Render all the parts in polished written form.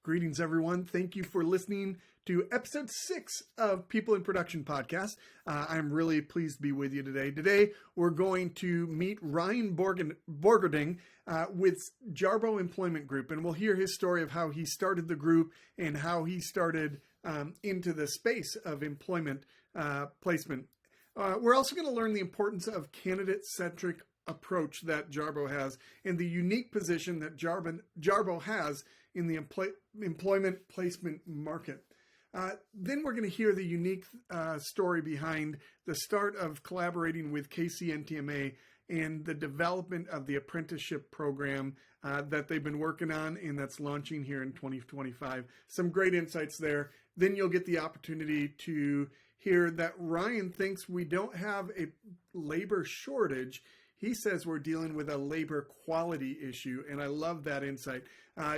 Greetings, everyone. Thank you for listening to episode 6 of People in Production podcast. I'm really pleased to be with you today. Today, we're going to meet Ryan Borgerding with Jarboe Employment Group, and we'll hear his story of how he started the group and how he started into the space of employment placement. We're also going to learn the importance of candidate-centric approach that Jarboe has and the unique position that Jarboe has in the employment placement market. Then we're going to hear the unique story behind the start of collaborating with KCNMA and the development of the apprenticeship program that they've been working on and that's launching here in 2025. Some great insights there. Then you'll get the opportunity to hear that Ryan thinks we don't have a labor shortage. He says we're dealing with a labor quality issue, and I love that insight.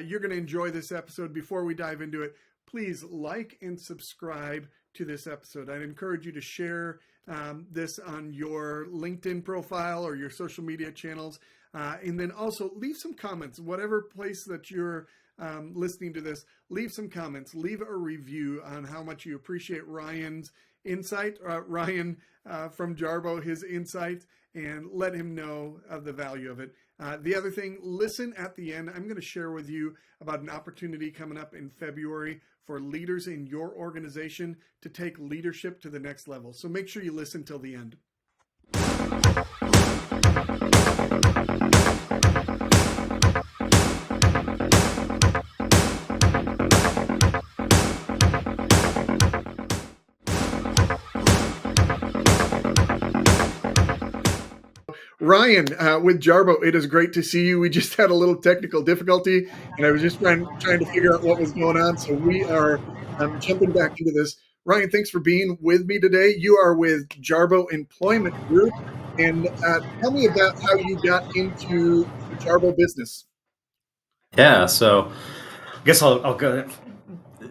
You're going to enjoy this episode. Before we dive into it, please like and subscribe to this episode. I'd encourage you to share this on your LinkedIn profile or your social media channels, and then also leave some comments. Whatever place that you're listening to this, leave some comments. Leave a review on how much you appreciate Ryan's insight, Ryan from Jarboe, his insights, and let him know of the value of it. The other thing, listen at the end. I'm going to share with you about an opportunity coming up in February for leaders in your organization to take leadership to the next level. So make sure you listen till the end. Ryan, with Jarboe, it is great to see you. We just had a little technical difficulty, and I was just trying to figure out what was going on. So we are jumping back into this. Ryan, thanks for being with me today. You are with Jarboe Employment Group, and tell me about how you got into the Jarboe business. Yeah, so I guess I'll go,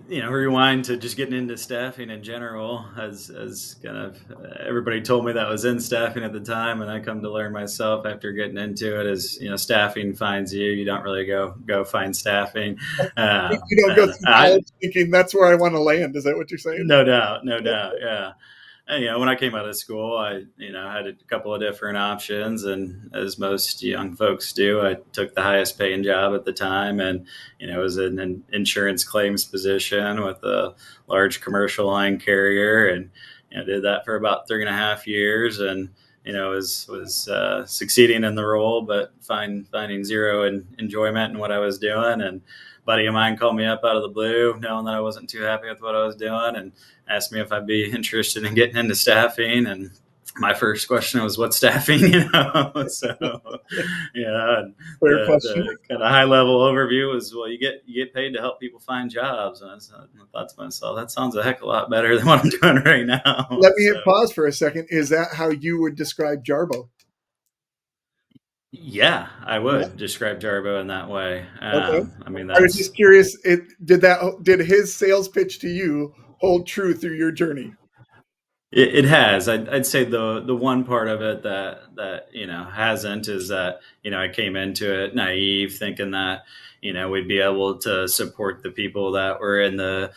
rewind to just getting into staffing in general, as kind of everybody told me that was in staffing at the time, and I come to learn myself after getting into it is, staffing finds you. You don't really go find staffing. You don't go through college thinking that's where I want to land. Is that what you're saying? No doubt, yeah. And, when I came out of school, I, had a couple of different options. And as most young folks do, I took the highest paying job at the time. And, it was an insurance claims position with a large commercial line carrier. And, did that for about 3.5 years. And, was succeeding in the role, but finding zero enjoyment in what I was doing. And a buddy of mine called me up out of the blue, knowing that I wasn't too happy with what I was doing, and asked me if I'd be interested in getting into staffing. And my first question was, "What's staffing?" So yeah, the kind of high level overview was, well, you get paid to help people find jobs. And I thought to myself, that sounds a heck of a lot better than what I'm doing right now. Let me pause for a second. Is that how you would describe Jarboe? Yeah, I would describe Jarboe in that way. Okay. I was just curious. Did his sales pitch to you hold true through your journey? It has. I'd say the one part of it that hasn't is that I came into it naive, thinking that we'd be able to support the people that were in the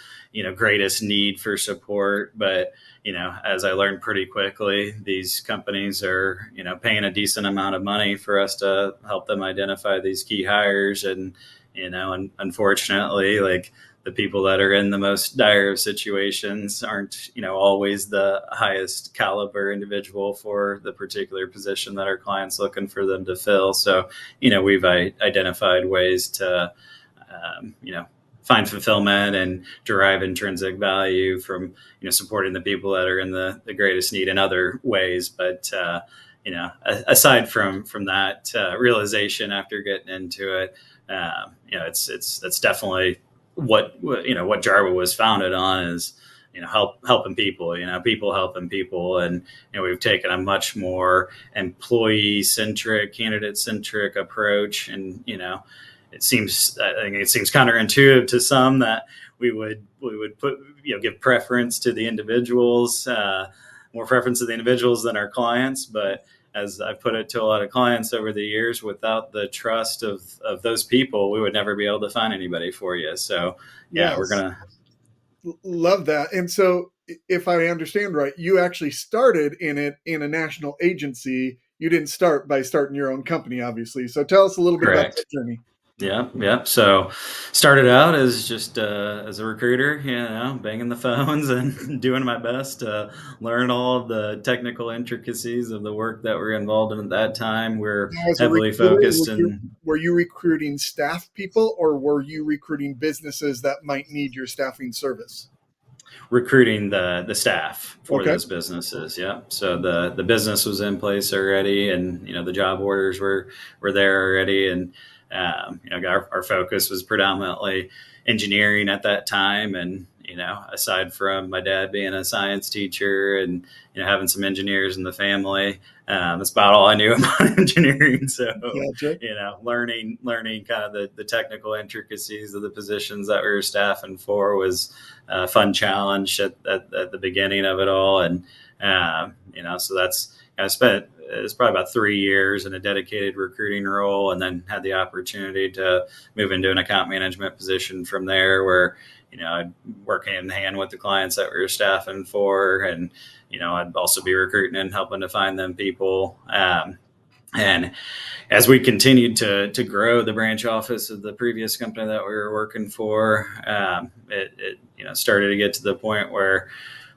greatest need for support. But as I learned pretty quickly, these companies are paying a decent amount of money for us to help them identify these key hires, and unfortunately, like, the people that are in the most dire of situations aren't, always the highest caliber individual for the particular position that our client's looking for them to fill. So, we've identified ways to, find fulfillment and derive intrinsic value from, supporting the people that are in the greatest need in other ways. But, aside from that realization after getting into it, it's definitely what Jarboe was founded on is, helping people, people helping people. And, we've taken a much more employee centric, candidate centric approach. And, I think it seems counterintuitive to some that we would put, give preference to the individuals, more preference to the individuals than our clients. But as I've put it to a lot of clients over the years, without the trust of those people, we would never be able to find anybody for you. So yeah, we're Yes. gonna. Love that. And so, if I understand right, you actually started in it in a national agency. You didn't start by starting your own company, obviously. So tell us a little bit about that Correct. journey. Yeah, yeah. So started out as just as a recruiter, banging the phones and doing my best to learn all of the technical intricacies of the work that we're involved in at that time. We're Now, as a heavily recruiter, focused in were you recruiting staff people, or were you recruiting businesses that might need your staffing service? recruiting the staff for Okay. those businesses. Yeah. So the business was in place already, and the job orders were there already, and our focus was predominantly engineering at that time. And aside from my dad being a science teacher and having some engineers in the family, that's about all I knew about engineering. So Gotcha. learning kind of the technical intricacies of the positions that we were staffing for was a fun challenge at the beginning of it all. And so that's I spent it's probably about 3 years in a dedicated recruiting role, and then had the opportunity to move into an account management position from there, where I'd work hand in hand with the clients that we were staffing for, and I'd also be recruiting and helping to find them people. And as we continued to grow the branch office of the previous company that we were working for, it started to get to the point where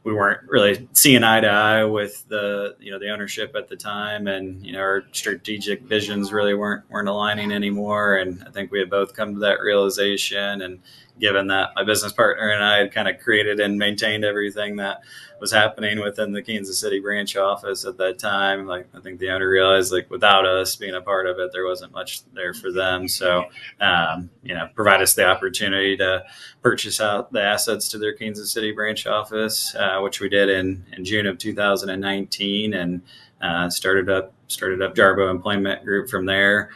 we weren't really seeing eye to eye with the ownership at the time, and our strategic visions really weren't aligning anymore. And I think we had both come to that realization. And given that my business partner and I had kind of created and maintained everything that was happening within the Kansas City branch office at that time, like I think the owner realized, like, without us being a part of it, there wasn't much there for them. So provide us the opportunity to purchase out the assets to their Kansas City branch office, which we did in June of 2019, and started up Jarboe Employment Group from there.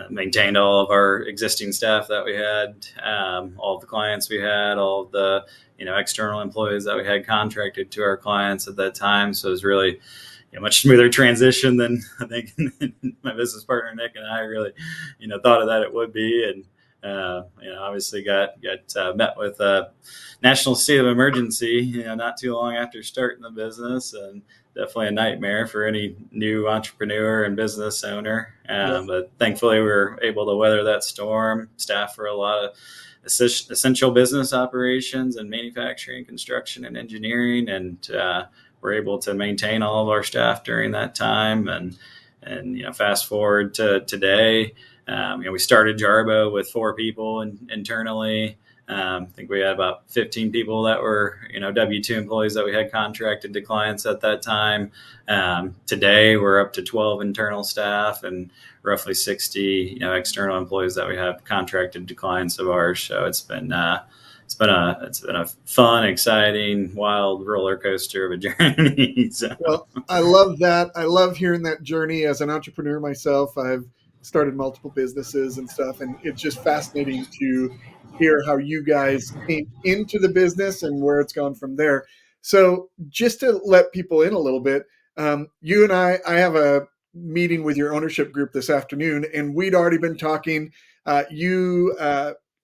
Maintained all of our existing staff that we had, all of the clients we had, all of the external employees that we had contracted to our clients at that time. So it was really much smoother transition than I think my business partner Nick and I really thought of that it would be. And obviously got met with a national state of emergency not too long after starting the business, and definitely a nightmare for any new entrepreneur and business owner. Yeah. But thankfully, we were able to weather that storm. Staff for a lot of essential business operations and manufacturing, construction, and engineering, and we're able to maintain all of our staff during that time. And fast forward to today. We started Jarboe with 4 people internally. I think we had about 15 people that were, W-2 employees that we had contracted to clients at that time. Today, we're up to 12 internal staff and roughly 60, external employees that we have contracted to clients of ours. So it's been a fun, exciting, wild roller coaster of a journey. So. Well, I love that. I love hearing that journey. As an entrepreneur myself, I've started multiple businesses and stuff, and it's just fascinating to hear how you guys came into the business and where it's gone from there. So, just to let people in a little bit, you and I have a meeting with your ownership group this afternoon, and we'd already been talking. You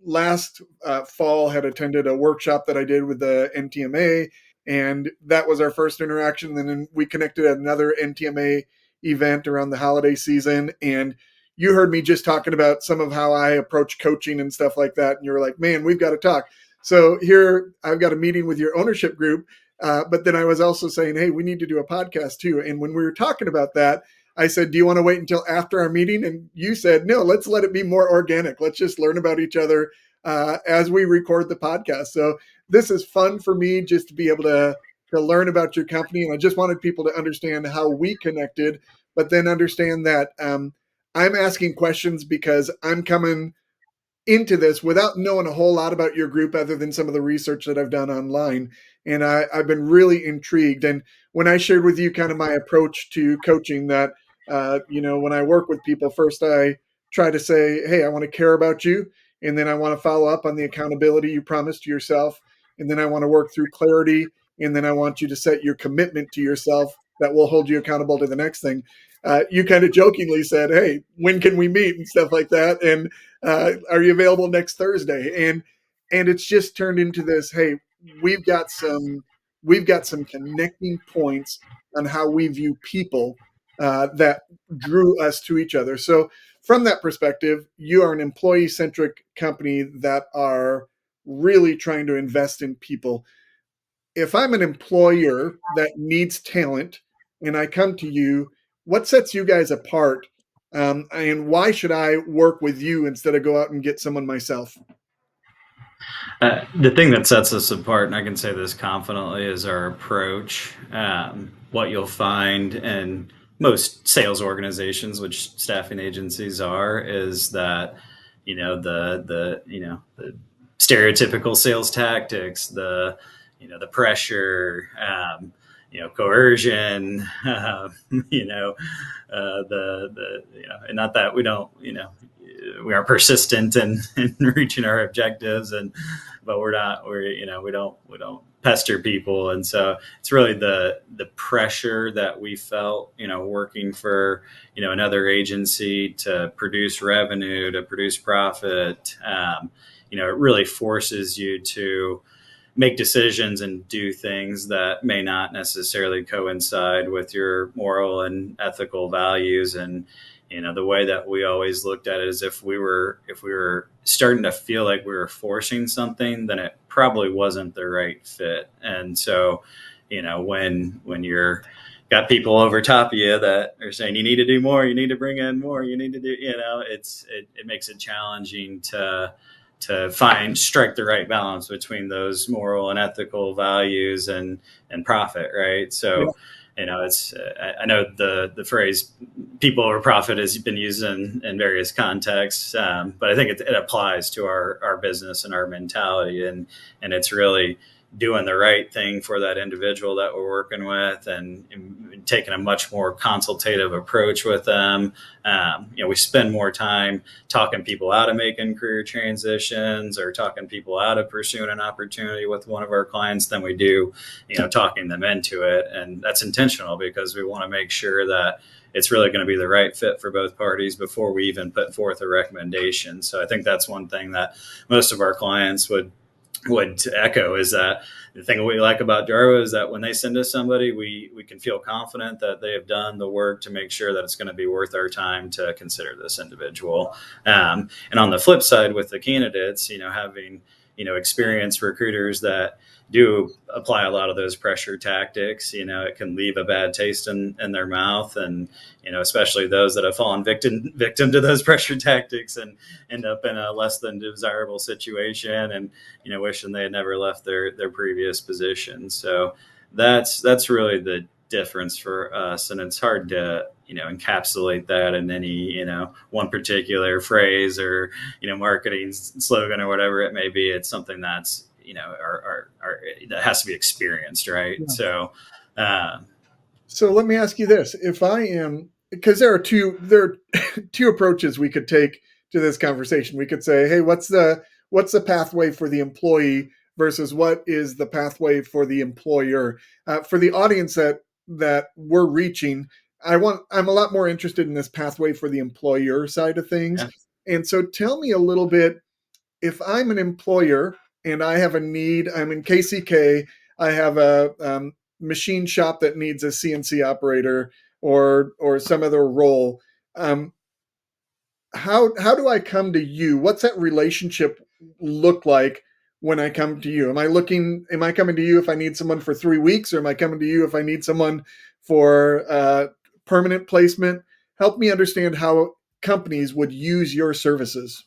last fall had attended a workshop that I did with the NTMA, and that was our first interaction. And then we connected at another NTMA event around the holiday season. And you heard me just talking about some of how I approach coaching and stuff like that. And you were like, man, we've got to talk. So here I've got a meeting with your ownership group. But then I was also saying, hey, we need to do a podcast too. And when we were talking about that, I said, do you want to wait until after our meeting? And you said, no, let's let it be more organic. Let's just learn about each other as we record the podcast. So this is fun for me, just to be able to learn about your company. And I just wanted people to understand how we connected, but then understand that I'm asking questions because I'm coming into this without knowing a whole lot about your group other than some of the research that I've done online. And I've been really intrigued. And when I shared with you kind of my approach to coaching, that, when I work with people, first I try to say, hey, I want to care about you. And then I want to follow up on the accountability you promised to yourself. And then I want to work through clarity. And then I want you to set your commitment to yourself that will hold you accountable to the next thing. You kind of jokingly said, "Hey, when can we meet?" and stuff like that. And are you available next Thursday? And it's just turned into this. Hey, we've got some we've got some connecting points on how we view people that drew us to each other. So from that perspective, you are an employee centric company that are really trying to invest in people. If I'm an employer that needs talent and I come to you, what sets you guys apart? And why should I work with you instead of go out and get someone myself? The thing that sets us apart, and I can say this confidently, is our approach. What you'll find in most sales organizations, which staffing agencies are, is that the stereotypical sales tactics, the pressure, coercion, and not that we don't, we are persistent in reaching our objectives, but we don't pester people. And so it's really the pressure that we felt, working for, another agency to produce revenue, to produce profit. It really forces you to make decisions and do things that may not necessarily coincide with your moral and ethical values. And the way that we always looked at it is if we were starting to feel like we were forcing something, then it probably wasn't the right fit. And so when you're got people over top of you that are saying you need to do more, you need to bring in more, you need to do, it makes it challenging to strike the right balance between those moral and ethical values and profit, right? Yeah. So it's I know the phrase "people over profit" has been used in various contexts, but I think it applies to our business and our mentality, and it's really doing the right thing for that individual that we're working with, and taking a much more consultative approach with them. We spend more time talking people out of making career transitions or talking people out of pursuing an opportunity with one of our clients than we do, talking them into it. And that's intentional because we want to make sure that it's really going to be the right fit for both parties before we even put forth a recommendation. So I think that's one thing that most of our clients would echo, is that the thing we like about Jarboe is that when they send us somebody, we can feel confident that they have done the work to make sure that it's going to be worth our time to consider this individual. And on the flip side, with the candidates, having experienced recruiters that do apply a lot of those pressure tactics, it can leave a bad taste in their mouth, and especially those that have fallen victim to those pressure tactics and end up in a less than desirable situation, and wishing they had never left their previous position. So that's really the difference for us, and it's hard to encapsulate that in any one particular phrase or marketing slogan or whatever it may be. It's something that's that has to be experienced, right? Yeah. Uh, So let me ask you this: if I am, because there are two approaches we could take to this conversation. We could say, "Hey, what's the pathway for the employee versus what is the pathway for the employer?" For the audience that we're reaching, I'm a lot more interested in this pathway for the employer side of things. yeah. And so, tell me a little bit. If I'm an employer and I have a need, I'm in KCK, I have a machine shop that needs a CNC operator or some other role. Um, how do I come to you? What's that relationship look like when I come to you? Am I coming to you if I need someone for 3 weeks, or am I coming to you if I need someone for permanent placement? Help me understand how companies would use your services.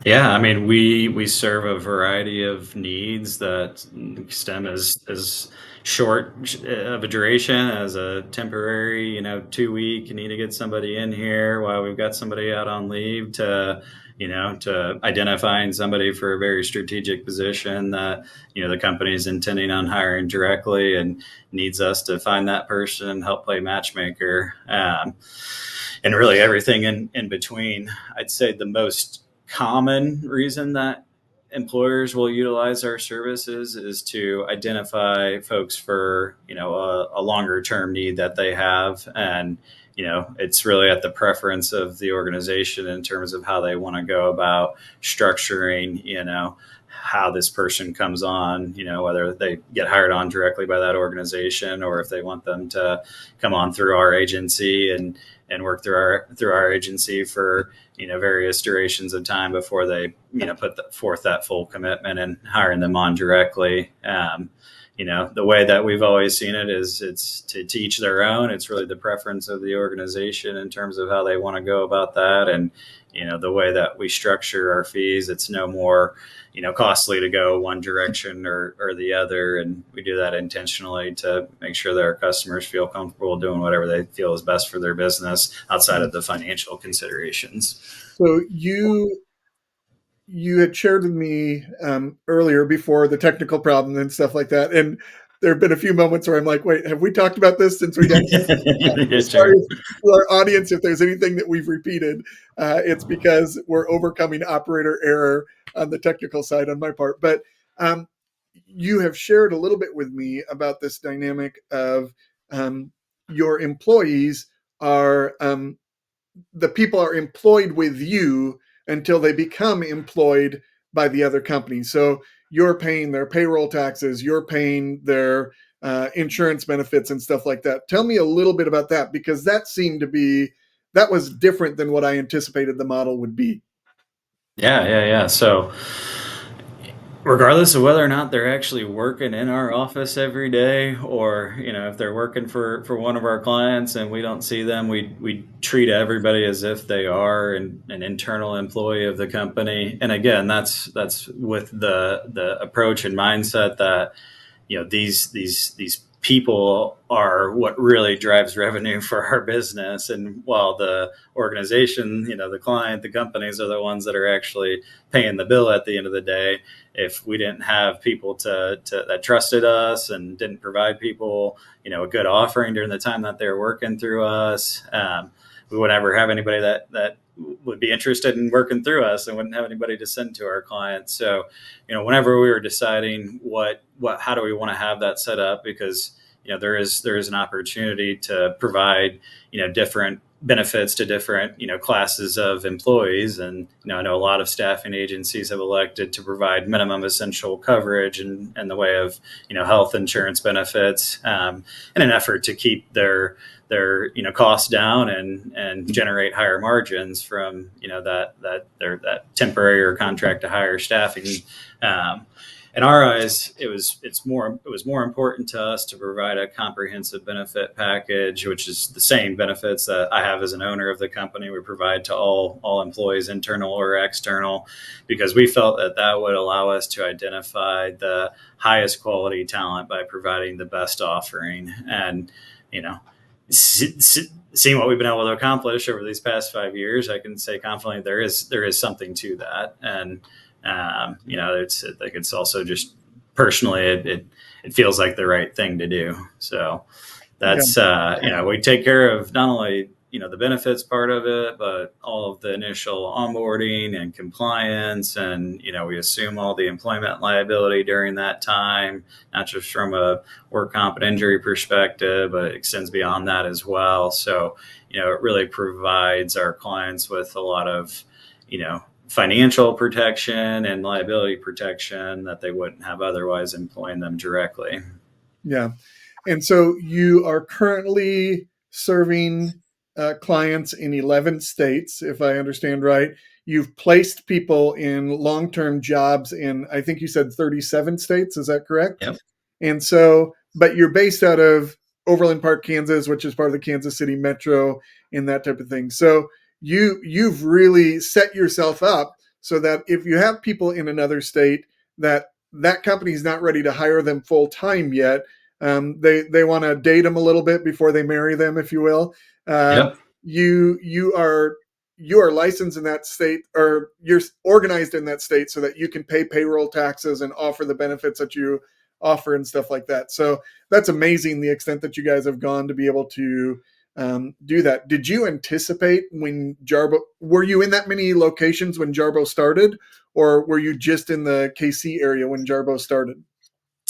Yeah, I mean, we serve a variety of needs that stem as short of a duration as a temporary, 2 week. You need to get somebody in here while we've got somebody out on leave, to identifying somebody for a very strategic position that the company is intending on hiring directly and needs us to find that person and help play matchmaker. And really everything in between. I'd say the most common reason that employers will utilize our services is to identify folks for, a longer term need that they have. And, it's really at the preference of the organization in terms of how they want to go about structuring, how this person comes on, whether they get hired on directly by that organization or if they want them to come on through our agency and work through our agency for, various durations of time before they, put forth that full commitment and hiring them on directly. The way that we've always seen it is it's to each their own. It's really the preference of the organization in terms of how they want to go about that. And, the way that we structure our fees, it's no more, costly to go one direction or the other. And we do that intentionally to make sure that our customers feel comfortable doing whatever they feel is best for their business outside of the financial considerations. So you had shared with me earlier before the technical problem and stuff like that. And there have been a few moments where I'm like, wait, have we talked about this since we got this? Yeah, Sorry sure. to our audience if there's anything that we've repeated. It's because we're overcoming operator error on the technical side on my part. But you have shared a little bit with me about this dynamic of your employees are the people are employed with you until they become employed by the other company. So you're paying their payroll taxes, you're paying their insurance benefits and stuff like that. Tell me a little bit about that, because that was different than what I anticipated the model would be. Yeah. So regardless of whether or not they're actually working in our office every day, or if they're working for one of our clients and we don't see them, we treat everybody as if they are an internal employee of the company. And again, that's with the approach and mindset that these people are what really drives revenue for our business. And while the organization, the client, the companies are the ones that are actually paying the bill at the end of the day, if we didn't have people that trusted us and didn't provide people, a good offering during the time that they're working through us, we would never have anybody that would be interested in working through us and wouldn't have anybody to send to our clients. So, whenever we were deciding how do we want to have that set up, because, there is an opportunity to provide, different benefits to different, classes of employees. And, I know a lot of staffing agencies have elected to provide minimum essential coverage and the way of, health insurance benefits, in an effort to keep their costs down and generate higher margins from that temporary or contract to hire staffing. In our eyes, it was more important to us to provide a comprehensive benefit package, which is the same benefits that I have as an owner of the company. We provide to all employees, internal or external, because we felt that would allow us to identify the highest quality talent by providing the best offering. And seeing what we've been able to accomplish over these past 5 years, I can say confidently there is something to that. And it's also just personally, it feels like the right thing to do. So that's, we take care of not only, the benefits part of it, but all of the initial onboarding and compliance. And, we assume all the employment liability during that time, not just from a work comp and injury perspective, but it extends beyond that as well. So, it really provides our clients with a lot of, financial protection and liability protection that they wouldn't have otherwise employing them directly. Yeah. And so you are currently serving clients in 11 states, if I understand right. You've placed people in long-term jobs in, I think you said 37 states. Is that correct? Yep. And so, but you're based out of Overland Park, Kansas, which is part of the Kansas City Metro and that type of thing. So you've really set yourself up so that if you have people in another state that company is not ready to hire them full time yet, they want to date them a little bit before they marry them, if you will. Yep. You are licensed in that state, or you're organized in that state so that you can pay payroll taxes and offer the benefits that you offer and stuff like that. So that's amazing, the extent that you guys have gone to be able to do that. Did you anticipate when were you in that many locations when Jarboe started, or were you just in the KC area when Jarboe started?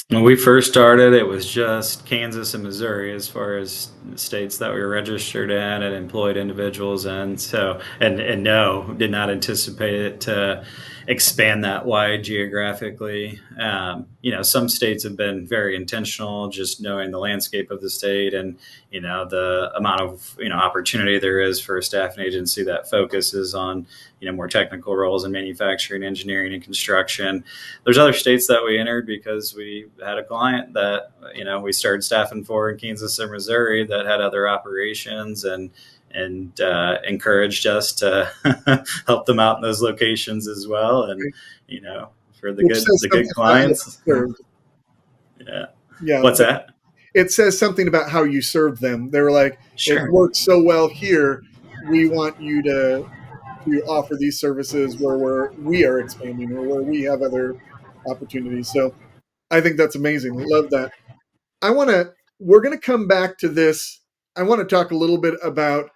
When we first started, it was just Kansas and Missouri as far as states that we were registered in and employed individuals in. So, and no, did not anticipate it to expand that wide geographically. Some states have been very intentional, just knowing the landscape of the state and, the amount of, opportunity there is for a staffing agency that focuses on, more technical roles in manufacturing, engineering, and construction. There's other states that we entered because we had a client that we started staffing for in Kansas or Missouri that had other operations and encouraged us to help them out in those locations as well. And for Which says the good something about how you clients. served. Yeah. Yeah, What's that? it says something about how you served them. They were like, it Sure. works so well here. We want you to offer these services where we are expanding or where we have other opportunities. So I think that's amazing. Love that. We're going to come back to this. I want to talk a little bit about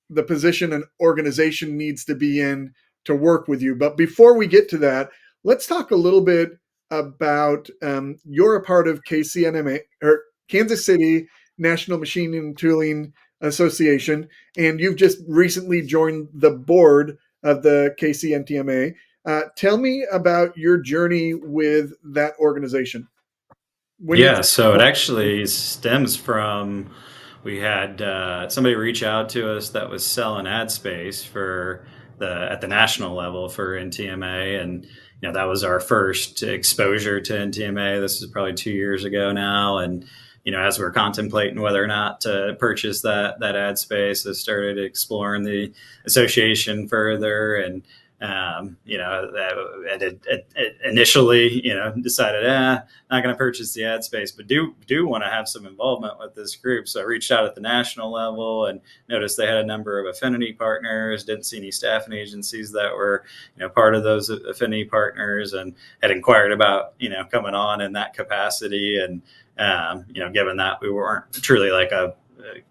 the position an organization needs to be in to work with you. But before we get to that, let's talk a little bit about you're a part of KCNMA or Kansas City National Machine and Tooling Association, and you've just recently joined the board of the KCNTMA. Tell me about your journey with that organization. When did Yeah, so it actually stems from we had somebody reach out to us that was selling ad space for at the national level for NTMA, and that was our first exposure to NTMA. This is probably 2 years ago now, and as we're contemplating whether or not to purchase that ad space, I started exploring the association further, and initially, decided, not going to purchase the ad space, but do want to have some involvement with this group. So I reached out at the national level and noticed they had a number of affinity partners. Didn't see any staffing agencies that were, part of those affinity partners, and had inquired about, coming on in that capacity. And given that we weren't truly like a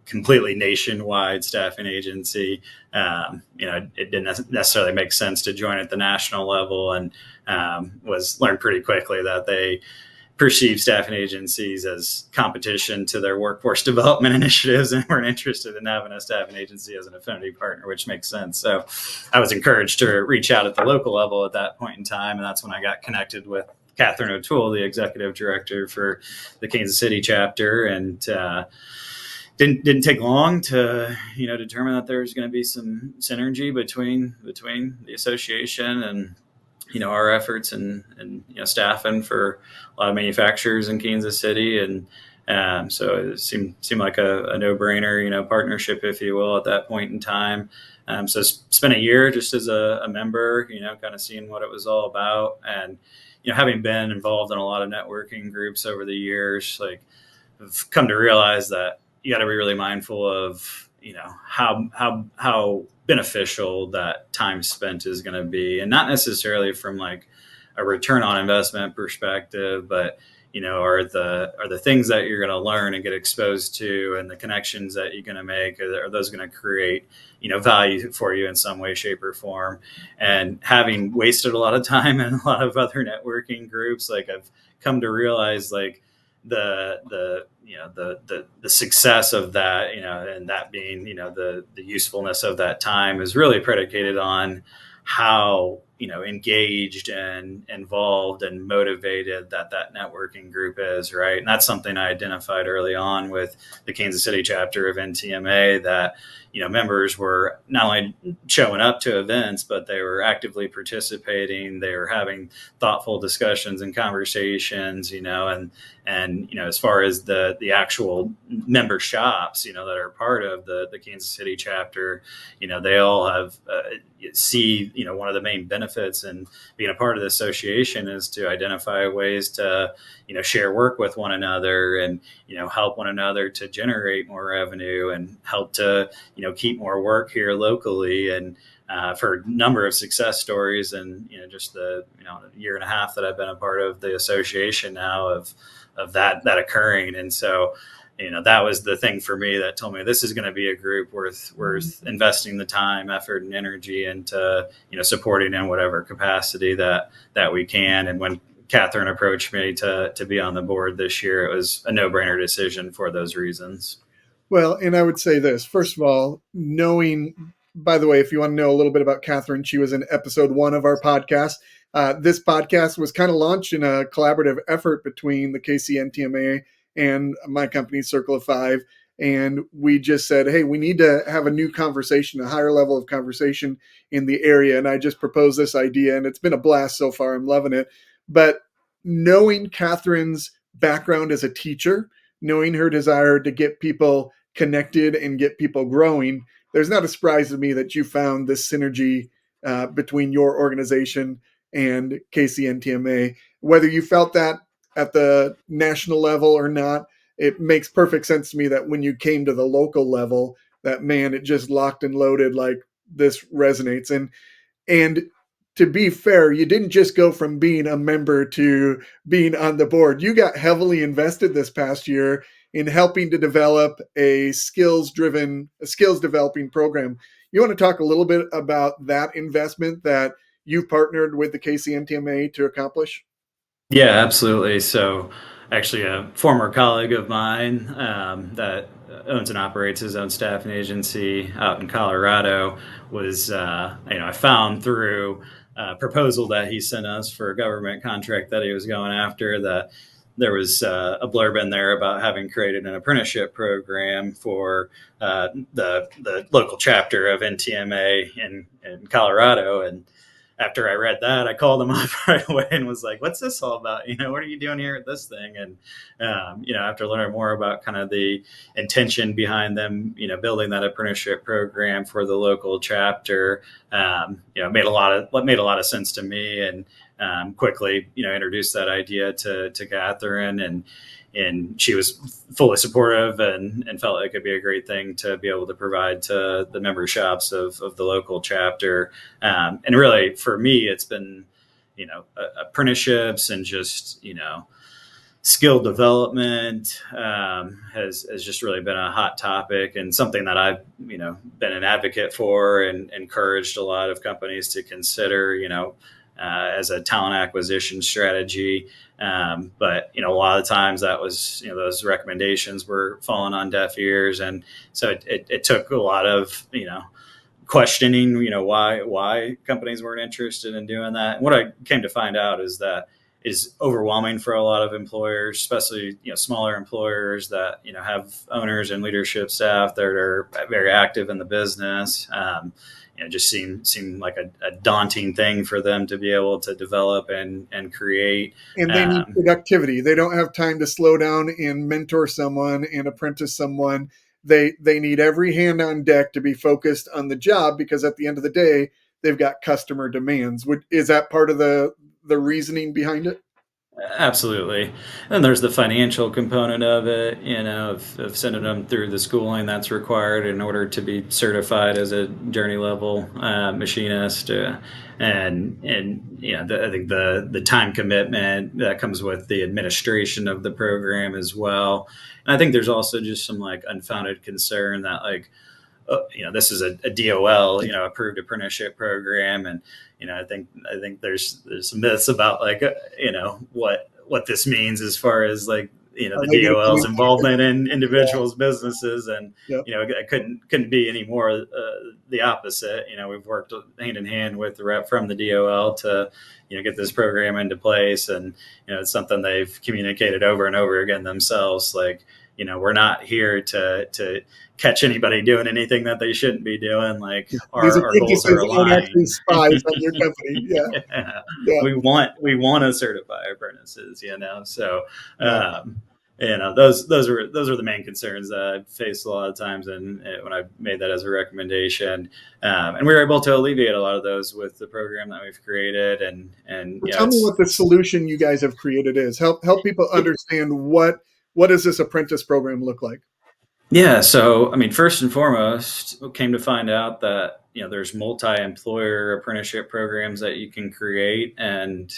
completely nationwide staffing agency, it didn't necessarily make sense to join at the national level, and was learned pretty quickly that they perceive staffing agencies as competition to their workforce development initiatives, and weren't interested in having a staffing agency as an affinity partner, which makes sense. So I was encouraged to reach out at the local level at that point in time, and that's when I got connected with Catherine O'Toole, the executive director for the Kansas City chapter, and didn't take long to determine that there's going to be some synergy between the association and our efforts and staffing for a lot of manufacturers in Kansas City, and so it seemed like a no-brainer partnership, if you will, at that point in time. So spent a year just as a member, kind of seeing what it was all about, and having been involved in a lot of networking groups over the years, like I've come to realize that you got to be really mindful of how beneficial that time spent is going to be, and not necessarily from like a return on investment perspective, but are the things that you're going to learn and get exposed to, and the connections that you're going to make, are those going to create value for you in some way, shape, or form. And having wasted a lot of time in a lot of other networking groups, like I've come to realize like the success of that, and that being, the usefulness of that time is really predicated on how, engaged and involved and motivated that networking group is, right? And that's something I identified early on with the Kansas City chapter of NTMA, that, members were not only showing up to events, but they were actively participating. They were having thoughtful discussions and conversations, and as far as the actual member shops, that are part of the Kansas City chapter, they all have see, one of the main benefits in being a part of the association is to identify ways to, share work with one another, and, help one another to generate more revenue, and help to, keep more work here locally. And for a number of success stories, and just the year and a half that I've been a part of the association now of that occurring. And so that was the thing for me that told me this is going to be a group worth investing the time, effort, and energy into, supporting in whatever capacity that we can. And when Catherine approached me to be on the board this year, it was a no-brainer decision for those reasons. Well, and I would say this, first of all, by the way, if you want to know a little bit about Catherine, she was in episode 1 of our podcast. This podcast was kind of launched in a collaborative effort between the KCNTMA and my company, Circle of Five. And we just said, hey, we need to have a new conversation, a higher level of conversation in the area. And I just proposed this idea, and it's been a blast so far. I'm loving it. But knowing Catherine's background as a teacher, knowing her desire to get people connected and get people growing, there's not a surprise to me that you found this synergy between your organization and KCNTMA. Whether you felt that at the national level or not, it makes perfect sense to me that when you came to the local level, that man, it just locked and loaded, like this resonates. And to be fair, you didn't just go from being a member to being on the board. You got heavily invested this past year in helping to develop a skills developing program. You want to talk a little bit about that investment that you've partnered with the KCNTMA to accomplish? Yeah, absolutely. So, actually, a former colleague of mine that owns and operates his own staffing agency out in Colorado was, I found through a proposal that he sent us for a government contract that he was going after that there was a blurb in there about having created an apprenticeship program for the local chapter of NTMA in Colorado. And after I read that, I called him up right away and was like, "What's this all about? What are you doing here at this thing?" And after learning more about kind of the intention behind them, building that apprenticeship program for the local chapter, made a lot of sense to me, and quickly, introduced that idea to Catherine, and she was fully supportive and felt like it could be a great thing to be able to provide to the member shops of the local chapter. And really, for me, it's been, apprenticeships and just, skill development has just really been a hot topic and something that I've, been an advocate for and encouraged a lot of companies to consider, as a talent acquisition strategy. But, a lot of times that was, those recommendations were falling on deaf ears. And so it took a lot of, questioning, why companies weren't interested in doing that. And what I came to find out is that is overwhelming for a lot of employers, especially, smaller employers that, have owners and leadership staff that are very active in the business. Just seemed like a daunting thing for them to be able to develop and create. And they need productivity. They don't have time to slow down and mentor someone and apprentice someone. They need every hand on deck to be focused on the job, because at the end of the day, they've got customer demands. Is that part of the reasoning behind it? Absolutely. And there's the financial component of it, of sending them through the schooling that's required in order to be certified as a journey level machinist. I think the time commitment that comes with the administration of the program as well. And I think there's also just some unfounded concern that this is a DOL, approved apprenticeship program. And, I think there's some myths about what this means as far as the DOL's involvement in individuals' businesses. And, Yep. I couldn't be any more the opposite. We've worked hand in hand with the rep from the DOL to, get this program into place. And, it's something they've communicated over and over again themselves. We're not here to catch anybody doing anything that they shouldn't be doing. Our goals are aligned. Actually spies on your company. Yeah. Yeah. We want to certify apprentices, So, those are the main concerns that I faced a lot of times, and when I made that as a recommendation, and we were able to alleviate a lot of those with the program that we've created. And tell me what the solution you guys have created is. Help people understand what does this apprentice program look like? Yeah. So, first and foremost, came to find out that, there's multi-employer apprenticeship programs that you can create. And,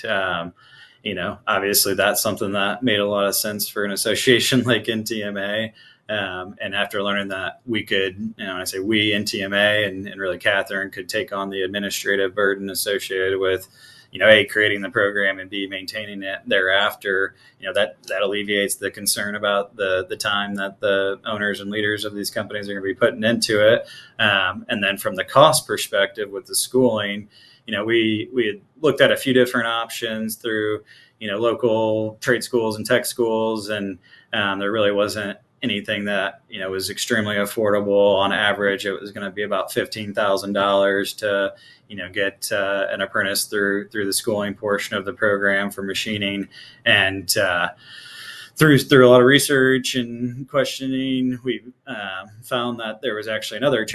obviously that's something that made a lot of sense for an association like NTMA. And after learning that we could, when I say we, NTMA and really Catherine could take on the administrative burden associated with, A, creating the program, and B, maintaining it thereafter, that alleviates the concern about the time that the owners and leaders of these companies are going to be putting into it. And then from the cost perspective with the schooling, we had looked at a few different options through, local trade schools and tech schools, and there really wasn't anything that was extremely affordable. On average, it was going to be about $15,000 to get an apprentice through the schooling portion of the program for machining. And through a lot of research and questioning, we found that there was actually another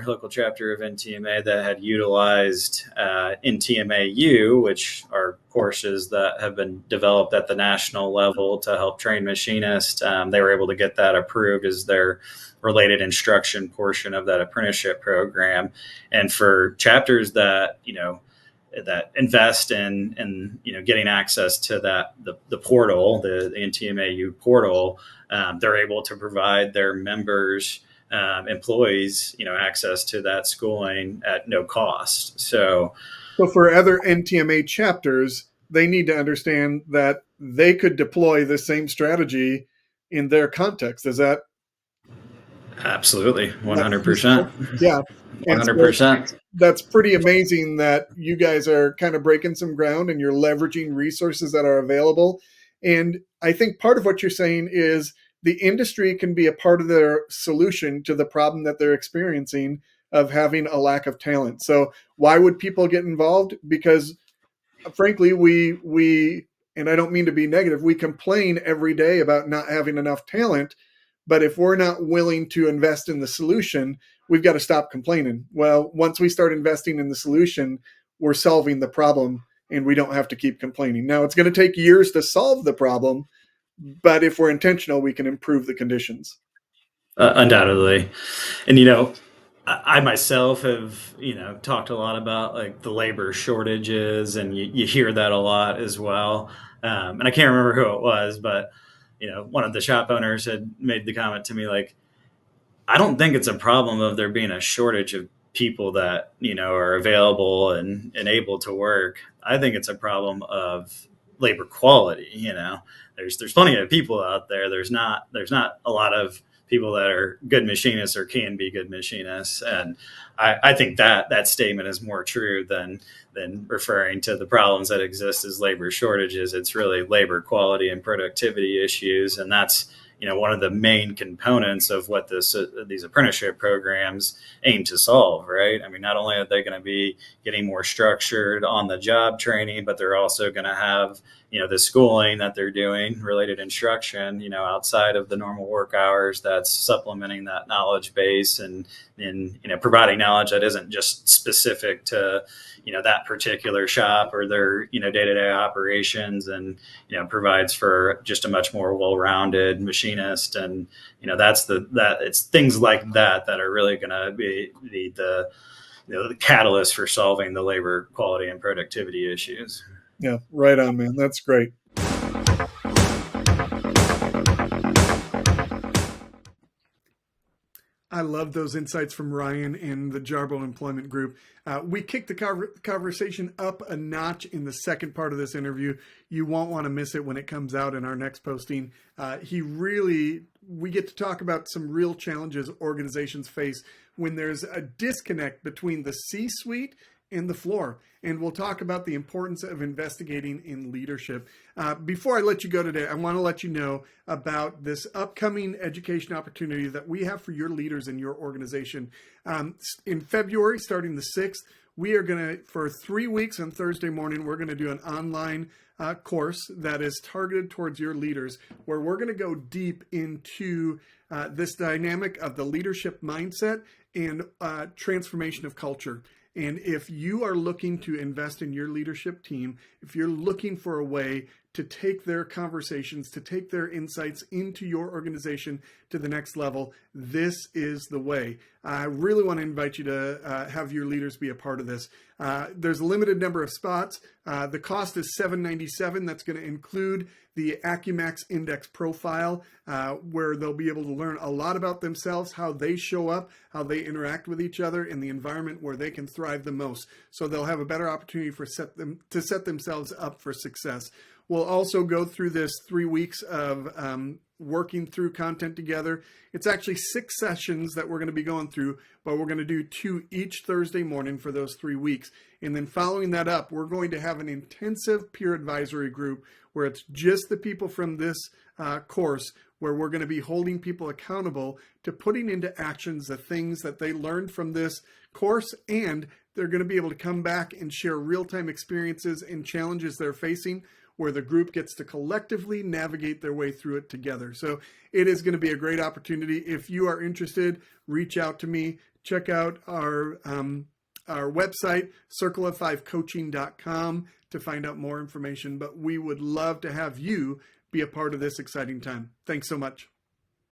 local chapter of NTMA that had utilized NTMA-U, which are courses that have been developed at the national level to help train machinists. They were able to get that approved as their related instruction portion of that apprenticeship program. And for chapters that that invest in getting access to the portal, the NTMA-U portal, they're able to provide their members, employees, access to that schooling at no cost. So for other NTMA chapters, they need to understand that they could deploy the same strategy in their context. Is that? Absolutely, 100%. Yeah. And 100%. that's pretty amazing that you guys are kind of breaking some ground and you're leveraging resources that are available. And I think part of what you're saying is the industry can be a part of their solution to the problem that they're experiencing of having a lack of talent. So why would people get involved? Because frankly, we and I don't mean to be negative, we complain every day about not having enough talent. But if we're not willing to invest in the solution, we've got to stop complaining. Well, once we start investing in the solution, we're solving the problem and we don't have to keep complaining. Now, it's going to take years to solve the problem, but if we're intentional, we can improve the conditions. Undoubtedly. And, I myself have, talked a lot about like the labor shortages, and you hear that a lot as well. And I can't remember who it was, but, one of the shop owners had made the comment to me, like, I don't think it's a problem of there being a shortage of people that, are available and able to work. I think it's a problem of labor quality. There's plenty of people out there. There's not a lot of people that are good machinists or can be good machinists. And I think that statement is more true than referring to the problems that exist as labor shortages. It's really labor quality and productivity issues. And that's, one of the main components of what these apprenticeship programs aim to solve, right? I mean, not only are they going to be getting more structured on the job training, but they're also going to have, the schooling that they're doing, related instruction, outside of the normal work hours, that's supplementing that knowledge base and providing knowledge that isn't just specific to, that particular shop or their, day-to-day operations, and, provides for just a much more well-rounded machinist. And, it's things like that are really going to be the catalyst for solving the labor quality and productivity issues. Yeah, right on, man. That's great. I love those insights from Ryan and the Jarboe Employment Group. We kicked the conversation up a notch in the second part of this interview. You won't want to miss it when it comes out in our next posting. We get to talk about some real challenges organizations face when there's a disconnect between the C-suite and the floor. And we'll talk about the importance of investigating in leadership. Before I let you go today, I want to let you know about this upcoming education opportunity that we have for your leaders in your organization. In February, starting the 6th, we are going to, for 3 weeks on Thursday morning, we're going to do an online course that is targeted towards your leaders, where we're going to go deep into this dynamic of the leadership mindset and transformation of culture. And if you are looking to invest in your leadership team, if you're looking for a way to take their conversations, to take their insights into your organization to the next level, this is the way. I really want to invite you to have your leaders be a part of this. There's a limited number of spots. The cost is $797. That's going to include the AccuMax Index profile, where they'll be able to learn a lot about themselves, how they show up, how they interact with each other in the environment where they can thrive the most. So they'll have a better opportunity to set themselves up for success. We'll also go through this 3 weeks of working through content together. It's actually 6 sessions that we're going to be going through, but we're going to do 2 each Thursday morning for those 3 weeks. And then following that up, we're going to have an intensive peer advisory group where it's just the people from this course, where we're going to be holding people accountable to putting into actions the things that they learned from this course, and they're going to be able to come back and share real-time experiences and challenges they're facing, where the group gets to collectively navigate their way through it together. So it is going to be a great opportunity. If you are interested, reach out to me. Check out our website, circleof5coaching.com, to find out more information. But we would love to have you be a part of this exciting time. Thanks so much.